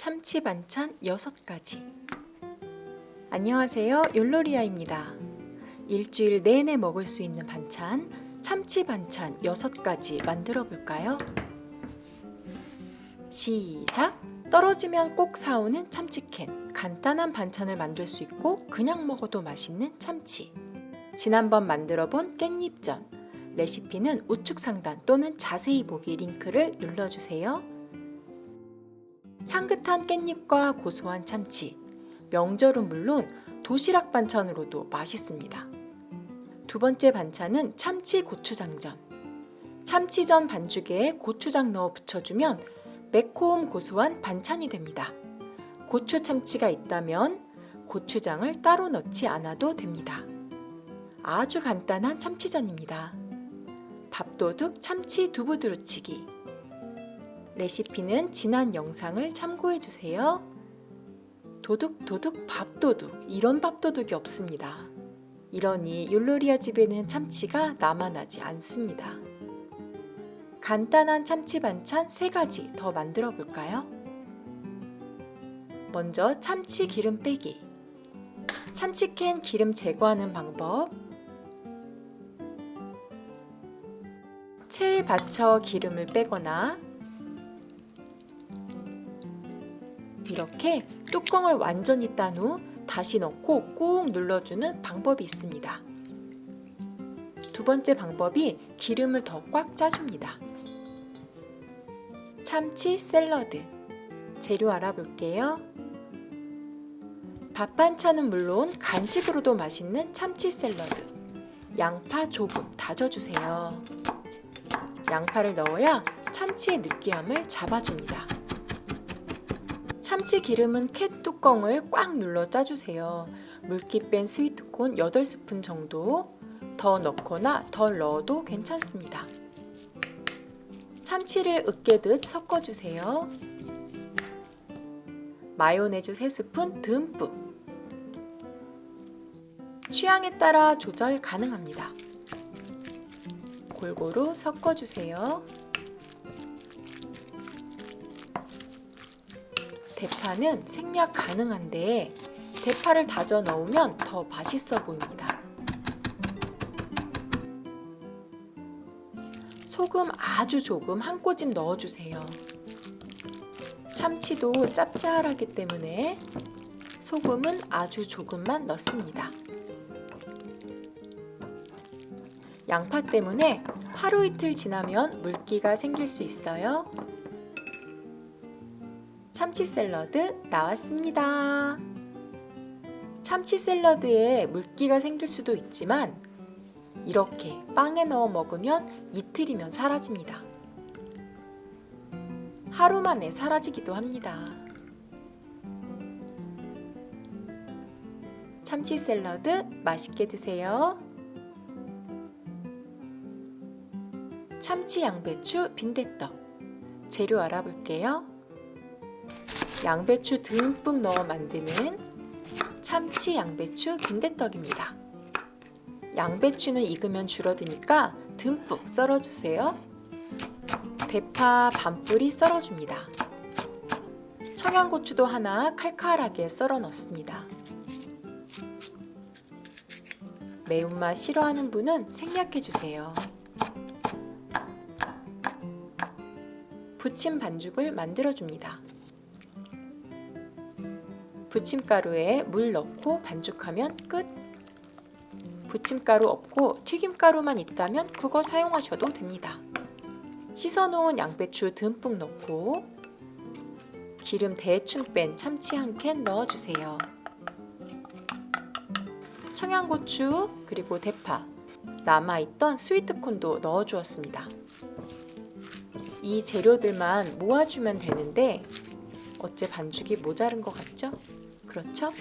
참치 반찬 6가지. 안녕하세요, 욜로리아입니다. 일주일 내내 먹을 수 있는 반찬, 참치 반찬 6가지 만들어 볼까요? 시작! 떨어지면 꼭 사오는 참치캔. 간단한 반찬을 만들 수 있고 그냥 먹어도 맛있는 참치. 지난번 만들어 본 깻잎전. 레시피는 우측 상단 또는 자세히 보기 링크를 눌러주세요. 향긋한 깻잎과 고소한 참치. 명절은 물론 도시락 반찬으로도 맛있습니다. 두 번째 반찬은 참치 고추장전. 참치전 반죽에 고추장 넣어 부쳐주면 매콤 고소한 반찬이 됩니다. 고추 참치가 있다면 고추장을 따로 넣지 않아도 됩니다. 아주 간단한 참치전입니다. 밥도둑 참치 두부 두루치기. 레시피는 지난 영상을 참고해 주세요. 도둑도둑 밥도둑, 이런 밥도둑이 없습니다. 이러니 욜로리아 집에는 참치가 남아나지 않습니다. 간단한 참치 반찬 3가지 더 만들어 볼까요? 먼저 참치 기름 빼기. 참치캔 기름 제거하는 방법. 체에 받쳐 기름을 빼거나 이렇게 뚜껑을 완전히 딴 후 다시 넣고 꾹 눌러주는 방법이 있습니다. 두 번째 방법이 기름을 더 꽉 짜줍니다. 참치 샐러드. 재료 알아볼게요. 밥 반찬은 물론 간식으로도 맛있는 참치 샐러드. 양파 조금 다져주세요. 양파를 넣어야 참치의 느끼함을 잡아줍니다. 참치 기름은 캔 뚜껑을 꽉 눌러 짜주세요. 물기 뺀 스위트콘 8스푼 정도 더 넣거나 덜 넣어도 괜찮습니다. 참치를 으깨듯 섞어주세요. 마요네즈 3스푼 듬뿍. 취향에 따라 조절 가능합니다. 골고루 섞어주세요. 대파는 생략 가능한데 대파를 다져 넣으면 더 맛있어 보입니다. 소금 아주 조금 한 꼬집 넣어주세요. 참치도 짭짤하기 때문에 소금은 아주 조금만 넣습니다. 양파 때문에 하루 이틀 지나면 물기가 생길 수 있어요. 참치 샐러드 나왔습니다. 참치 샐러드에 물기가 생길 수도 있지만 이렇게 빵에 넣어 먹으면 이틀이면 사라집니다. 하루 만에 사라지기도 합니다. 참치 샐러드 맛있게 드세요. 참치 양배추 빈대떡. 재료 알아볼게요. 양배추 듬뿍 넣어 만드는 참치 양배추 빈대떡입니다. 양배추는 익으면 줄어드니까 듬뿍 썰어주세요. 대파 반뿌리 썰어줍니다. 청양고추도 하나 칼칼하게 썰어 넣습니다. 매운맛 싫어하는 분은 생략해주세요. 부침 반죽을 만들어줍니다. 부침가루에 물 넣고 반죽하면 끝. 부침가루 없고 튀김가루만 있다면 그거 사용하셔도 됩니다. 씻어놓은 양배추 듬뿍 넣고 기름 대충 뺀 참치 1캔 넣어주세요. 청양고추 그리고 대파, 남아있던 스위트콘도 넣어주었습니다. 이 재료들만 모아주면 되는데 어째 반죽이 모자른 것 같죠? 그렇죠?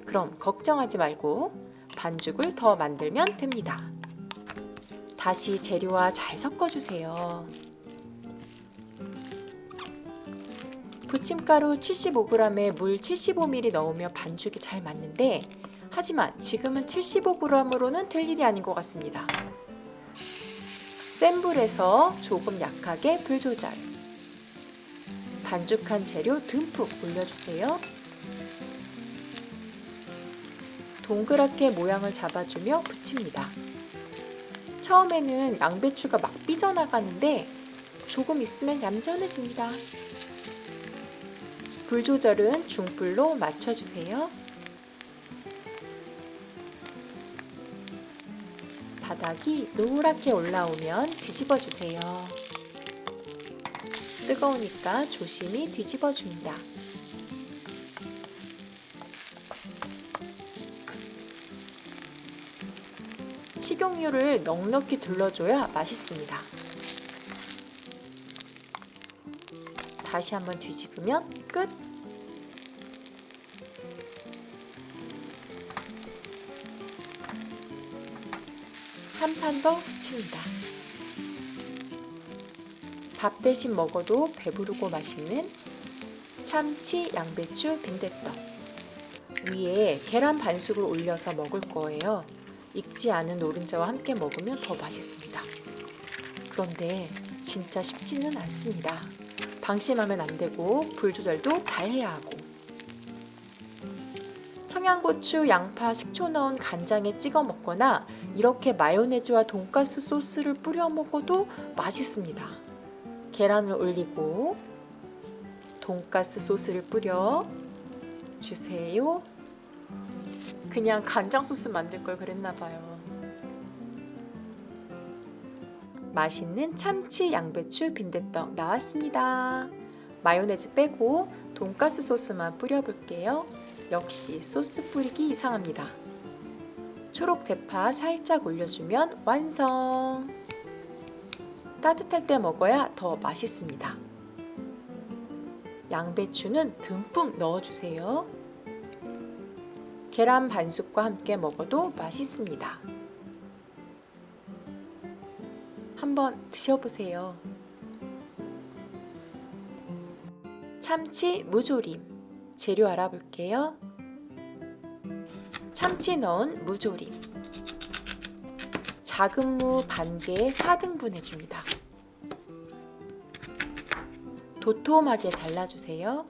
그럼 걱정하지 말고 반죽을 더 만들면 됩니다. 다시 재료와 잘 섞어주세요. 부침가루 75g에 물 75ml 넣으면 반죽이 잘 맞는데 하지만 지금은 75g으로는 될 일이 아닌 것 같습니다. 센 불에서 조금 약하게 불 조절. 반죽한 재료 듬뿍 올려주세요. 동그랗게 모양을 잡아주며 부칩니다. 처음에는 양배추가 막 삐져나가는데 조금 있으면 얌전해집니다. 불 조절은 중불로 맞춰주세요. 바닥이 노랗게 올라오면 뒤집어주세요. 뜨거우니까 조심히 뒤집어줍니다. 식용유를 넉넉히 둘러줘야 맛있습니다. 다시 한번 뒤집으면 끝! 한 판 더 부칩니다. 밥 대신 먹어도 배부르고 맛있는 참치 양배추 빈대떡. 위에 계란 반숙을 올려서 먹을 거예요. 익지 않은 노른자와 함께 먹으면 더 맛있습니다. 그런데 진짜 쉽지는 않습니다. 방심하면 안 되고 불 조절도 잘 해야 하고. 청양고추, 양파, 식초 넣은 간장에 찍어 먹거나 이렇게 마요네즈와 돈가스 소스를 뿌려 먹어도 맛있습니다. 계란을 올리고 돈가스 소스를 뿌려 주세요. 그냥 간장 소스 만들 걸 그랬나 봐요. 맛있는 참치 양배추 빈대떡 나왔습니다. 마요네즈 빼고 돈가스 소스만 뿌려볼게요. 역시 소스 뿌리기 이상합니다. 초록 대파 살짝 올려주면 완성! 따뜻할 때 먹어야 더 맛있습니다. 양배추는 듬뿍 넣어주세요. 계란 반숙과 함께 먹어도 맛있습니다. 한번 드셔보세요. 참치 무조림 재료 알아볼게요. 참치 넣은 무조림 작은 무 반개에 4등분 해줍니다. 도톰하게 잘라주세요.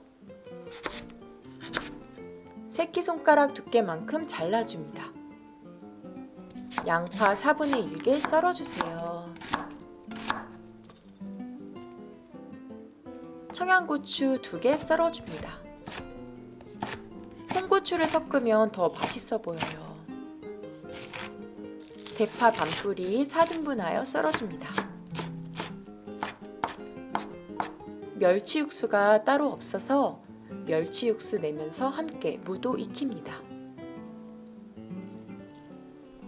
새끼손가락 두께만큼 잘라줍니다. 양파 4분의 1개 썰어주세요. 청양고추 2개 썰어줍니다. 홍고추를 섞으면 더 맛있어 보여요. 대파 반뿌리 4등분하여 썰어줍니다. 멸치 육수가 따로 없어서 멸치 육수 내면서 함께 무도 익힙니다.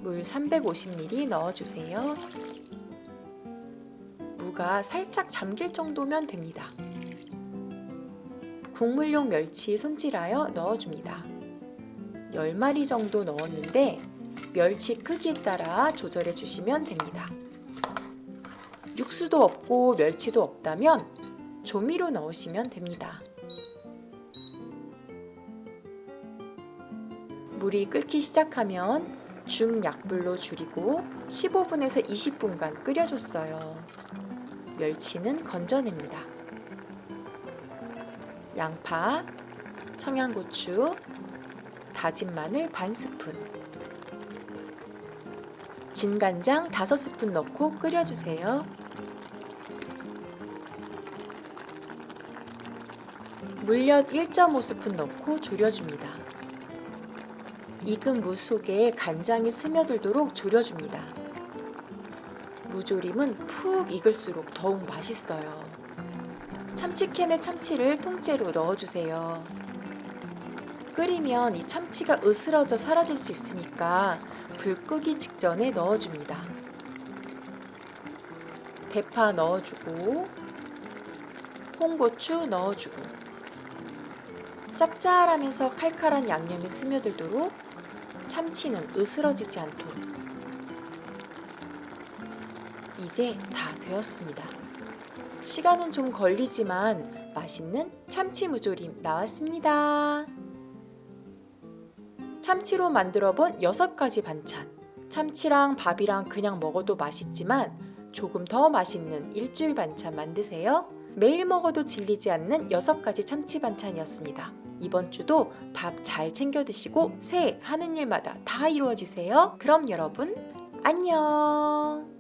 물 350ml 넣어주세요. 무가 살짝 잠길 정도면 됩니다. 국물용 멸치 손질하여 넣어줍니다. 10마리 정도 넣었는데 멸치 크기에 따라 조절해 주시면 됩니다. 육수도 없고 멸치도 없다면 조미료 넣으시면 됩니다. 물이 끓기 시작하면 중약불로 줄이고 15분에서 20분간 끓여줬어요. 멸치는 건져냅니다. 양파, 청양고추, 다진 마늘 반 스푼, 진간장 5스푼 넣고 끓여주세요. 물엿 1.5스푼 넣고 졸여줍니다. 익은 무 속에 간장이 스며들도록 졸여줍니다. 무조림은 푹 익을수록 더욱 맛있어요. 참치캔에 참치를 통째로 넣어주세요. 끓이면 이 참치가 으스러져 사라질 수 있으니까 불 끄기 직전에 넣어줍니다. 대파 넣어주고 홍고추 넣어주고 짭짤하면서 칼칼한 양념이 스며들도록 참치는 으스러지지 않도록. 이제 다 되었습니다. 시간은 좀 걸리지만 맛있는 참치 무조림 나왔습니다. 참치로 만들어본 6가지 반찬. 참치랑 밥이랑 그냥 먹어도 맛있지만 조금 더 맛있는 일주일 반찬 만드세요. 매일 먹어도 질리지 않는 6가지 참치 반찬이었습니다. 이번 주도 밥 잘 챙겨 드시고 새해 하는 일마다 다 이루어지세요. 그럼 여러분 안녕.